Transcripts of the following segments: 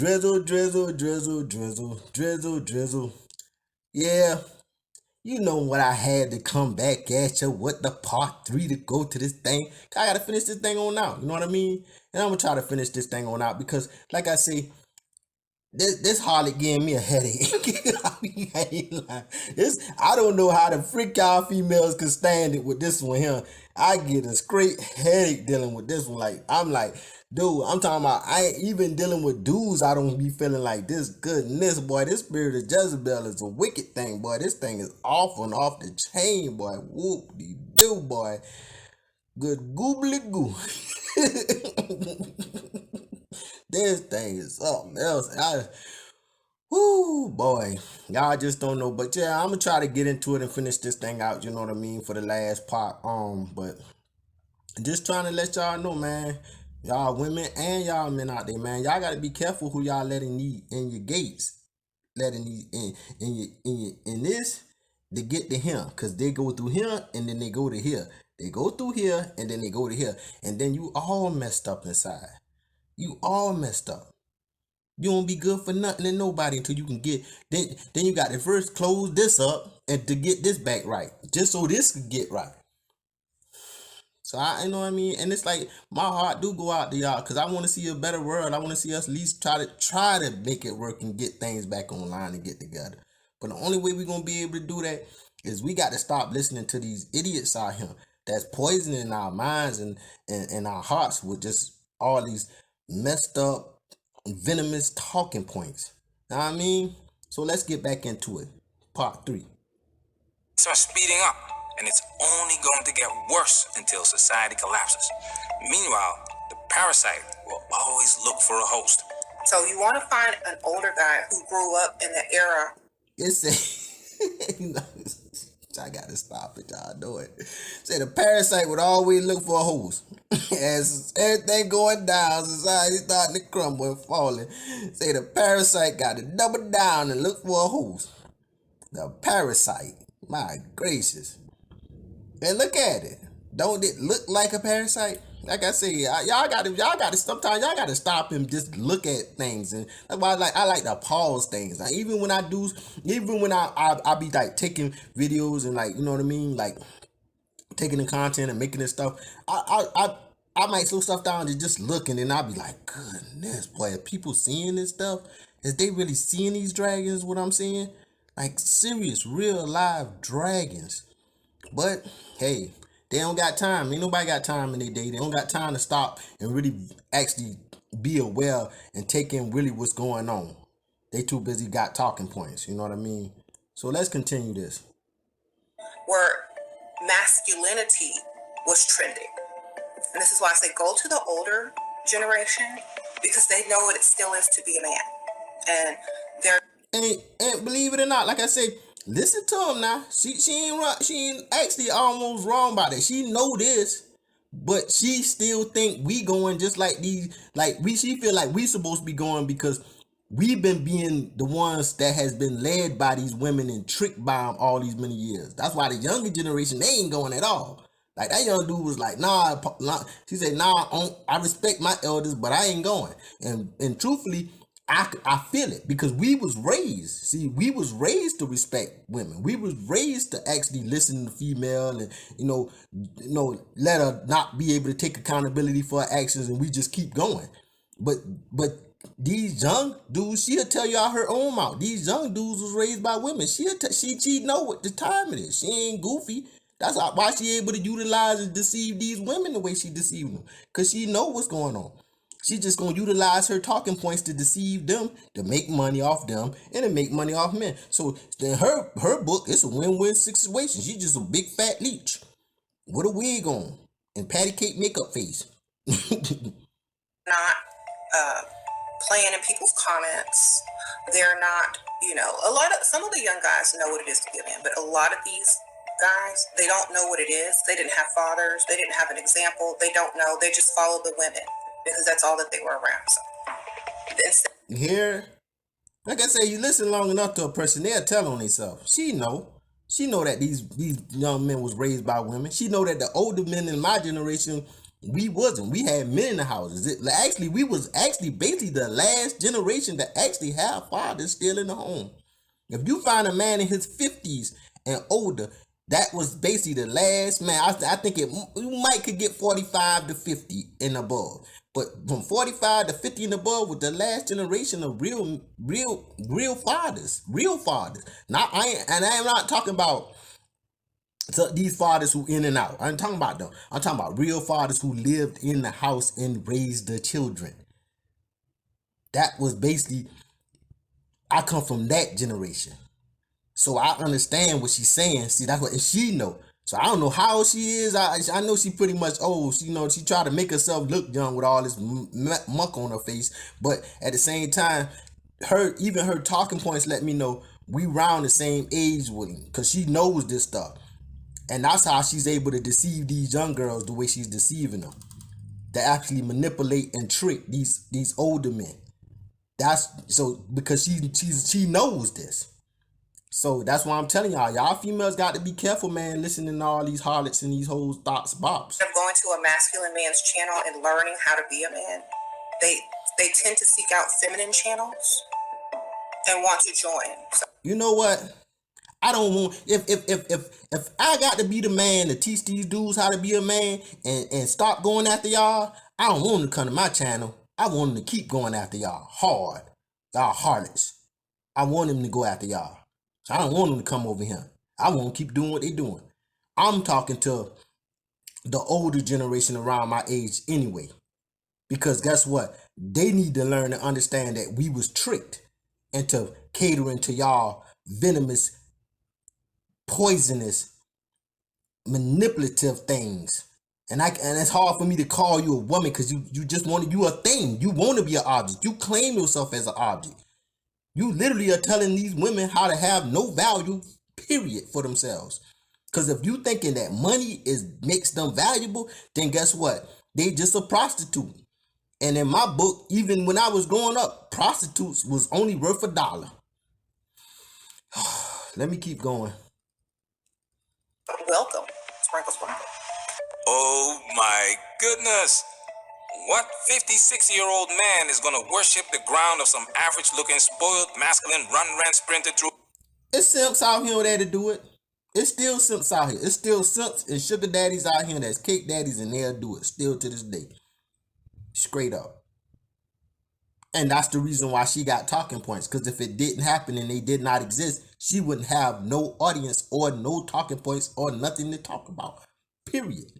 Drizzle, drizzle, drizzle, drizzle, drizzle, drizzle. Yeah, you know what I had to come back at you with the part 3 to go to this thing. I gotta finish this thing on out, you know what I mean? And I'm gonna try to finish this thing on out because, like I say, this Harlot giving me a headache. I ain't lying. I don't know how the freak y'all females can stand it with this one here. I get a straight headache dealing with this one. Like, I'm like, dude, I'm talking about, I ain't even dealing with dudes. I don't be feeling like this. Goodness, boy, this spirit of Jezebel is a wicked thing, boy. This thing is off and off the chain, boy. Whoop-de-doo, boy. Good goobly goo. This thing is something else. Whoo, boy. Y'all just don't know. But yeah, I'm gonna try to get into it and finish this thing out, you know what I mean, for the last part. But just trying to let y'all know, man. Y'all women and y'all men out there, man. Y'all gotta be careful who y'all letting in your gates. Letting these in this to get to him. Cause they go through here and then they go to here. They go through here and then they go to here. And then you all messed up inside. You all messed up. You won't be good for nothing and nobody until you can get, then you got to first close this up and to get this back right. Just so this can get right. So you know what I mean? And it's like, my heart do go out to y'all because I want to see a better world. I want to see us at least try to make it work and get things back online and get together. But the only way we're going to be able to do that is we got to stop listening to these idiots out here that's poisoning our minds and our hearts with just all these messed up, venomous talking points. Know what I mean? So let's get back into it. Part 3. Start speeding up, and it's only going to get worse until society collapses. Meanwhile, the parasite will always look for a host. So you want to find an older guy who grew up in the era. I gotta stop it, y'all know it. Say the parasite would always look for a host. As everything going down, society starting to crumble and falling. Say the parasite got to double down and look for a host. The parasite, my gracious. And look at it. Don't it look like a parasite? Like I say, y'all gotta sometimes y'all gotta stop and just look at things. And that's why I like to pause things. Like even when I be like taking videos and, like, you know what I mean, like taking the content and making this stuff, I might slow stuff down and just look, and then I'll be like, goodness, boy, are people seeing this stuff? Is they really seeing these dragons? What I'm saying? Like serious, real live dragons. But hey, they don't got time. Ain't nobody got time in their day. They don't got time to stop and really actually be aware and take in really what's going on. They too busy got talking points. You know what I mean? So let's continue this. Where masculinity was trending. And this is why I say go to the older generation, because they know what it still is to be a man. And they're... And believe it or not, like I say, listen to him now. She ain't actually almost wrong about it. She know this, but she still think we going just like these. Like she feel like we supposed to be going because we've been being the ones that has been led by these women and tricked by them all these many years. That's why the younger generation, they ain't going at all. Like that young dude was like, nah. She said, nah, I respect my elders, but I ain't going. And truthfully, I feel it because we was raised. See, we was raised to respect women. We was raised to actually listen to female and you know let her not be able to take accountability for her actions, and we just keep going. But these young dudes, she'll tell y'all her own mouth. These young dudes was raised by women. She know what the time it is. She ain't goofy. That's why she able to utilize and deceive these women the way she deceived them, because she know what's going on. She just gonna utilize her talking points to deceive them, to make money off them, and to make money off men. So then her book, it's a win-win situation. She's just a big fat leech with a wig on and patty cake makeup face. Not playing in people's comments. They're not, some of the young guys know what it is to be a man, but a lot of these guys, they don't know what it is. They didn't have fathers. They didn't have an example. They don't know. They just follow the women, because that's all that they were around. So here, like I say, you listen long enough to a person, they'll tell on themselves. She know that these young men was raised by women. She know that the older men in my generation We wasn't. We had men in the houses. Actually, we was actually basically the last generation that actually have fathers still in the home. If you find a man in his 50s and older, that was basically the last man. I think you might could get 45 to 50 and above. But from 45 to 50 and above was the last generation of real fathers. Real fathers. I am not talking about these fathers who in and out. I'm talking about them. I'm talking about real fathers who lived in the house and raised the children. That was basically, I come from that generation. So I understand what she's saying. See, that's what, and she know. So I don't know how old she is. I know she pretty much old. She, she tried to make herself look young with all this muck on her face. But at the same time, even her talking points let me know we round the same age with him, because she knows this stuff. And that's how she's able to deceive these young girls the way she's deceiving them. To actually manipulate and trick these older men. That's so because she knows this. So that's why I'm telling y'all females got to be careful, man, listening to all these harlots and these whole thoughts bobs. Of going to a masculine man's channel and learning how to be a man, they tend to seek out feminine channels and want to join. So, you know what? I don't want, if I got to be the man to teach these dudes how to be a man and stop going after y'all, I don't want them to come to my channel. I want them to keep going after y'all hard. Y'all harlots. I want them to go after y'all. So I don't want them to come over here. I want them to keep doing what they're doing. I'm talking to the older generation around my age anyway. Because guess what? They need to learn and understand that we was tricked into catering to y'all venomous, poisonous, manipulative things. And it's hard for me to call you a woman because you just want you a thing. You want to be an object. You claim yourself as an object. You literally are telling these women how to have no value, period, for themselves. Because if you thinking that money makes them valuable, then guess what? They just a prostitute. And in my book, even when I was growing up, prostitutes was only worth $1. Let me keep going. welcome. Sprinkle, sprinkle. Oh my goodness. What 56-year-old man is gonna worship the ground of some average-looking, spoiled, masculine, run sprinted through? It's simps out here there to do it. It's still simps out here. It's still simps and sugar daddies out here that's cake daddies, and they'll do it still to this day. Straight up. And that's the reason why she got talking points. Because if it didn't happen and they did not exist, she wouldn't have no audience or no talking points or nothing to talk about. Period.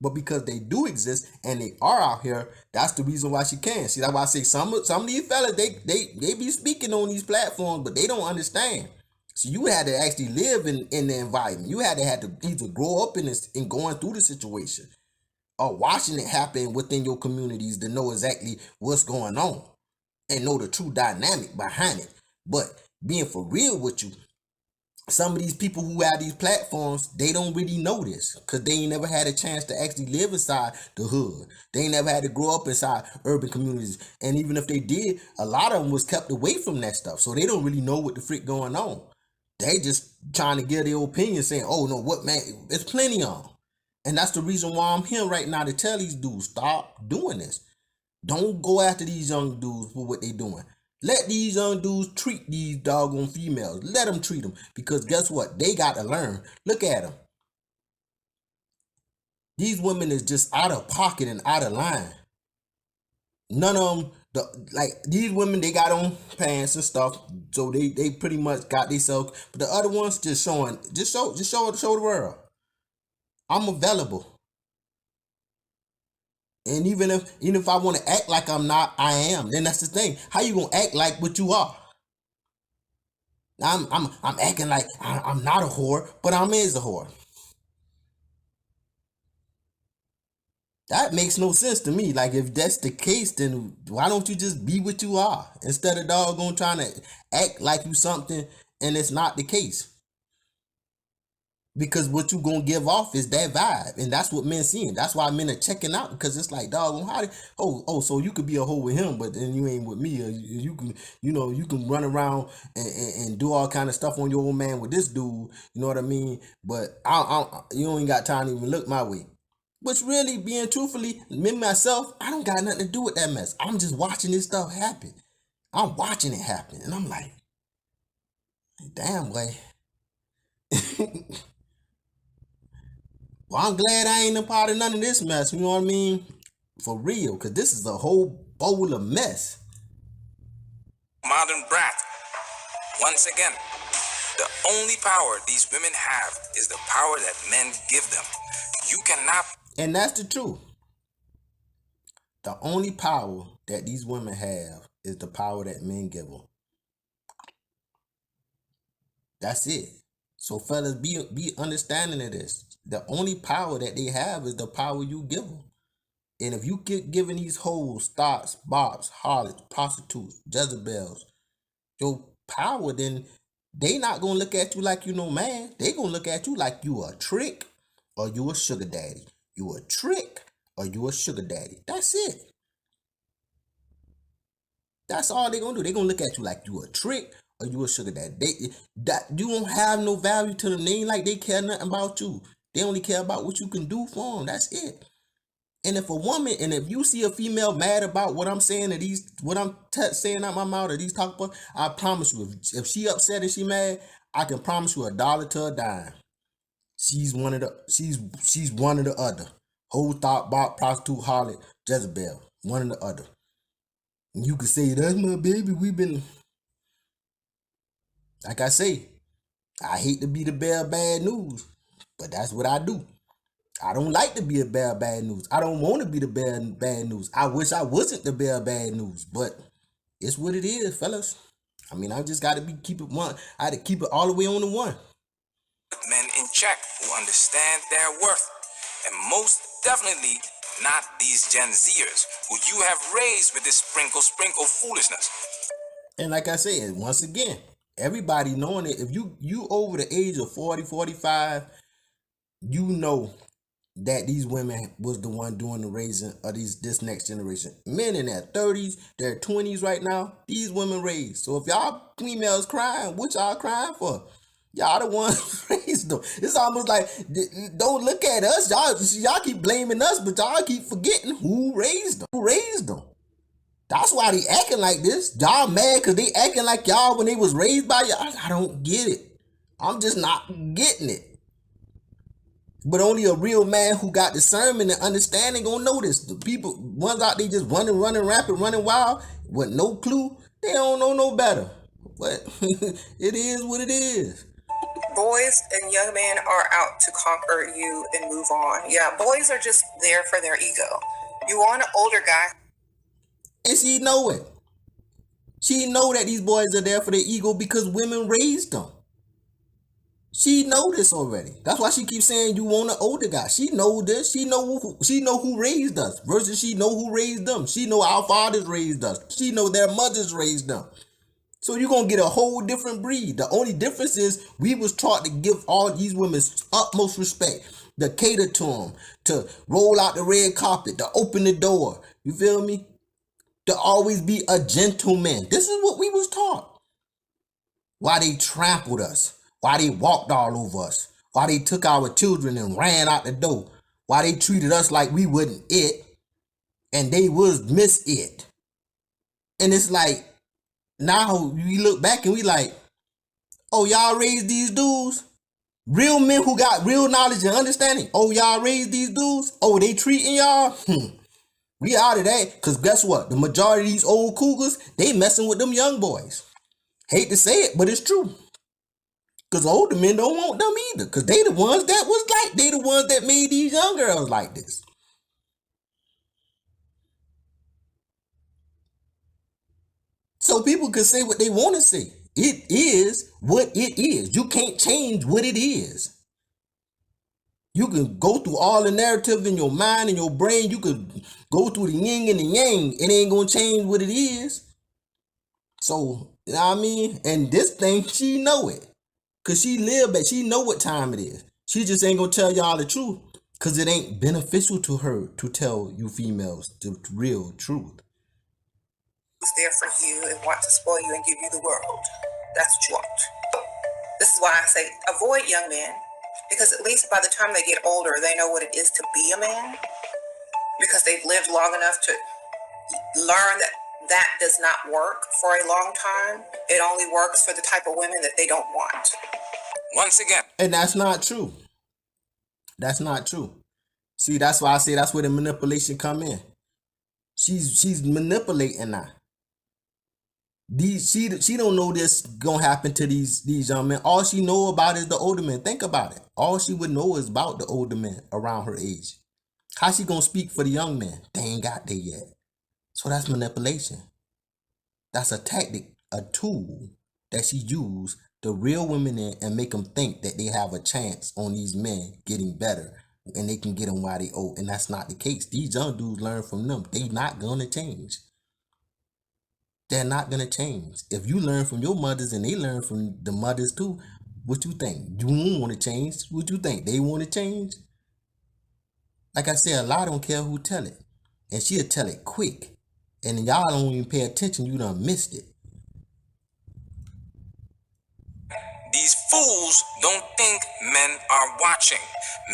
But because they do exist and they are out here, that's the reason why she can. See, that's why I say some of these fellas, they be speaking on these platforms, but they don't understand. So you had to actually live in the environment. You had to either grow up in this and going through the situation, or watching it happen within your communities to know exactly what's going on and know the true dynamic behind it. But being for real with you, some of these people who have these platforms, they don't really know this because they ain't never had a chance to actually live inside the hood. They ain't never had to grow up inside urban communities. And even if they did, a lot of them was kept away from that stuff. So they don't really know what the freak going on. They just trying to give their opinion saying, oh no, what man, there's plenty of them. And that's the reason why I'm here right now to tell these dudes, stop doing this. Don't go after these young dudes for what they doing. Let these young dudes treat these doggone females. Let them treat them. Because guess what? They got to learn. Look at them. These women is just out of pocket and out of line. None of them, these women, they got on pants and stuff. So they pretty much got themselves. But the other ones just show the world. I'm available. And even if I want to act like I'm not, I am. Then that's the thing. How you gonna act like what you are? I'm acting like I'm not a whore, but I'm is a whore. That makes no sense to me. Like, if that's the case, then why don't you just be what you are instead of doggone trying to act like you something and it's not the case? Because what you gonna give off is that vibe, and that's what men seeing. That's why men are checking out, because it's like, dog, so you could be a hoe with him, but then you ain't with me. Or you can run around and do all kind of stuff on your old man with this dude. You know what I mean? But you ain't got time to even look my way. Which really, being truthfully, me myself, I don't got nothing to do with that mess. I'm just watching this stuff happen. I'm watching it happen. And I'm like, damn, boy. Well, I'm glad I ain't a part of none of this mess. You know what I mean? For real. Because this is a whole bowl of mess. Modern brat. Once again, the only power these women have is the power that men give them. You cannot. And that's the truth. The only power that these women have is the power that men give them. That's it. So fellas, be understanding of this. The only power that they have is the power you give them. And if you get giving these hoes, thoughts, bobs, harlots, prostitutes, Jezebels, your power, then they not gonna look at you like you no man. They gonna look at you like you a trick or you a sugar daddy. You a trick or you a sugar daddy. That's it. That's all they gonna do. They gonna look at you like you a trick or you a sugar daddy. That you don't have no value to them. They ain't like they care nothing about you. They only care about what you can do for them. That's it. And if a woman, and if you see a female mad about what I'm saying, or what I'm saying out my mouth, or these talk about, I promise you, if she upset and she mad, I can promise you $1 to a dime. She's one of the other. Whole thought, bot, prostitute, harlot, Jezebel, one of the other. And you can say, that's my baby. We've been, like I say, I hate to be the bearer of bad news, but that's what I do. I don't like to be a bearer of bad news. I don't want to be the bearer of bad news. I wish I wasn't the bearer of bad news, but it's what it is, fellas. I mean, I just got to keep it one. I had to keep it all the way on the one. Men in check who understand their worth, and most definitely not these Gen Zers who you have raised with this sprinkle foolishness. And like I said, once again, everybody knowing it, if you over the age of 40, 45, you know that these women was the one doing the raising of this next generation. Men in their 30s, their 20s right now, these women raised. So if y'all females crying, what y'all crying for? Y'all the ones raised them. It's almost like, don't look at us. Y'all keep blaming us, but y'all keep forgetting who raised them. Who raised them? That's why they acting like this. Y'all mad because they acting like y'all when they was raised by y'all. I don't get it. I'm just not getting it. But only a real man who got discernment and understanding gonna know this. The people, ones out there just running rampant, running wild with no clue, they don't know no better. But it is what it is. Boys and young men are out to conquer you and move on. Yeah, boys are just there for their ego. You want an older guy. And she know it. She know that these boys are there for their ego because women raised them. She know this already. That's why she keeps saying you want an older guy. She know this. She know who raised us versus she know who raised them. She know our fathers raised us. She know their mothers raised them. So you're going to get a whole different breed. The only difference is we was taught to give all these women utmost respect, to cater to them, to roll out the red carpet, to open the door. You feel me? To always be a gentleman. This is what we was taught. Why they trampled us. Why they walked all over us. Why they took our children and ran out the door. Why they treated us like we wasn't it. And they was miss it. And it's like, now we look back and we like, oh, y'all raised these dudes? Real men who got real knowledge and understanding. Oh, y'all raised these dudes? Oh, they treating y'all? We out of that. Because guess what? The majority of these old cougars, they messing with them young boys. Hate to say it, but it's true. Because older men don't want them either. Because they the ones that was like, they the ones that made these young girls like this. So people can say what they want to say. It is what it is. You can't change what it is. You can go through all the narrative in your mind and your brain. You could go through the yin and the yang. It ain't going to change what it is. So, you know what I mean? And this thing, she know it. Because she live back. She know what time it is. She just ain't going to tell y'all the truth. Because it ain't beneficial to her to tell you females the real truth. Who's there for you and want to spoil you and give you the world. That's what you want. This is why I say avoid young men Because at least by the time they get older, they know what it is to be a man, because they've lived long enough to learn that that does not work for a long time. It only works for the type of women that they don't want. Once again. And that's not true. That's not true. See, that's why I say that's where the manipulation come in. She's manipulating now. She don't know this gonna happen to these young men. All she know about is the older men. Think about it. All she would know is about the older men around her age. How she gonna speak for the young men? They ain't got there yet. So that's manipulation. That's a tactic, a tool that she used to reel women in and make them think that they have a chance on these men getting better and they can get them while they old. And that's not the case. These young dudes learn from them. They not gonna change. They're not gonna change. If you learn from your mothers and they learn from the mothers too, what you think? You won't want to change. What you think? They want to change? Like I said, a lot don't care who tell it. And she'll tell it quick. And y'all don't even pay attention. You done missed it. These fools don't think men are watching.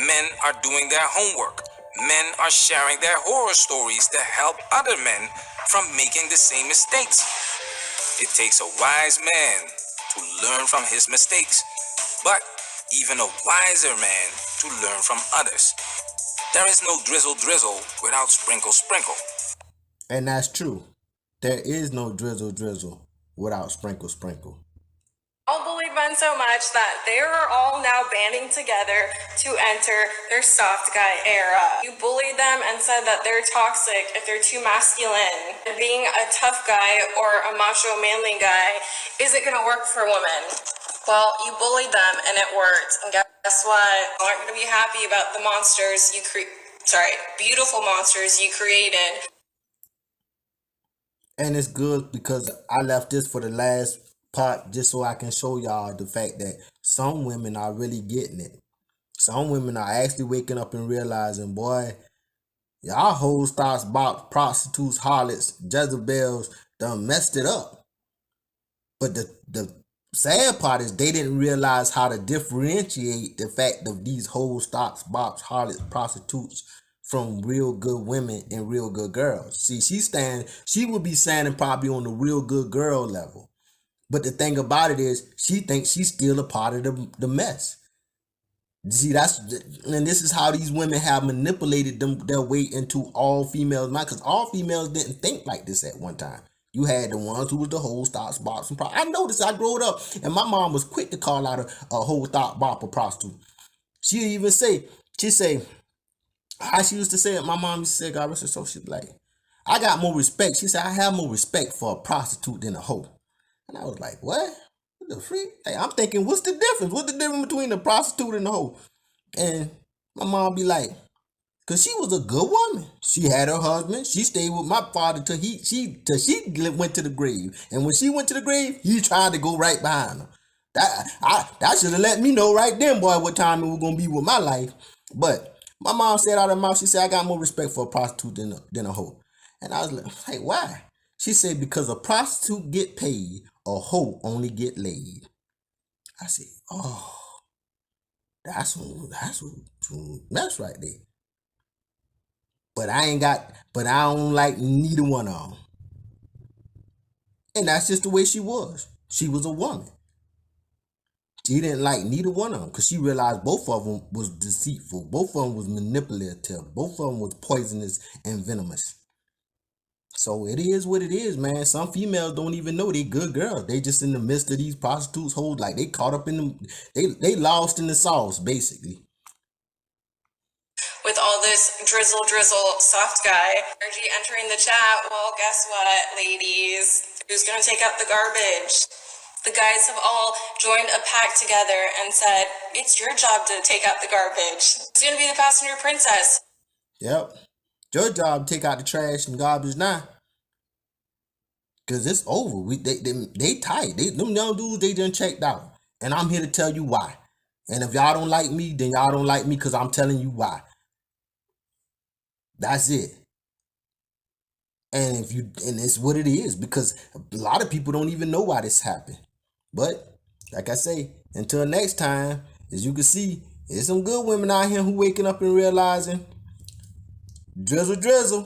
Men are doing their homework. Men are sharing their horror stories to help other men from making the same mistakes. It takes a wise man to learn from his mistakes, but even a wiser man to learn from others. There is no drizzle without sprinkle. And that's true. There is no drizzle without sprinkle. All bullied men so much that they are all now banding together to enter their soft guy era. You bullied them and said that they're toxic if they're too masculine. Being a tough guy or a macho manly guy isn't gonna work for women. Well, you bullied them and it worked. And guess what? You aren't gonna be happy about the monsters you beautiful monsters you created. And it's good because I left this for the last part just so I can show y'all the fact that some women are really getting it. Some women are actually waking up and realizing, boy, y'all hoes, starts, box, prostitutes, harlots, Jezebels done messed it up. But the sad part is they didn't realize how to differentiate the fact of these hoes, stocks, box, harlots, prostitutes from real good women and real good girls. See, she would be standing probably on the real good girl level. But the thing about it is, she thinks she's still a part of the mess. See, and this is how these women have manipulated their way into all females' mind, because all females didn't think like this at one time. You had the ones who was the whole stocks, bops, and prostitutes. I noticed I grew up, and my mom was quick to call out a whole stock, bop, or prostitute. She say, how she used to say it, my mom used to say, God rest her soul, she'd be like, I got more respect. She said, I have more respect for a prostitute than a hoe. And I was like, what? What the freak? Hey, I'm thinking, what's the difference? What's the difference between a prostitute and a hoe? And my mom be like, because she was a good woman. She had her husband. She stayed with my father till she went to the grave. And when she went to the grave, he tried to go right behind her. That should have let me know right then, boy, what time it was going to be with my life. But my mom said out of her mouth, she said, I got more respect for a prostitute than a hoe. And I was like, why? She said, because a prostitute get paid, a hoe only get laid. I said, oh, that's right there. But I don't like neither one of them. And that's just the way she was. She was a woman. She didn't like neither one of them because she realized both of them was deceitful. Both of them was manipulative. Both of them was poisonous and venomous. So it is what it is, man. Some females don't even know they good girls. They just in the midst of these prostitutes hoes, like they caught up in them. They lost in the sauce, basically. With all this drizzle, soft guy energy entering the chat, well, guess what, ladies? Who's gonna take out the garbage? The guys have all joined a pact together and said, it's your job to take out the garbage. It's gonna be the passenger princess. Yep. Your job to take out the trash and garbage now. Cause it's over. They tight. Them young dudes, they done checked out. And I'm here to tell you why. And if y'all don't like me, then y'all don't like me because I'm telling you why. That's it. And it's what it is, because a lot of people don't even know why this happened. But like I say, until next time, as you can see, There's some good women out here who waking up and realizing drizzle drizzle.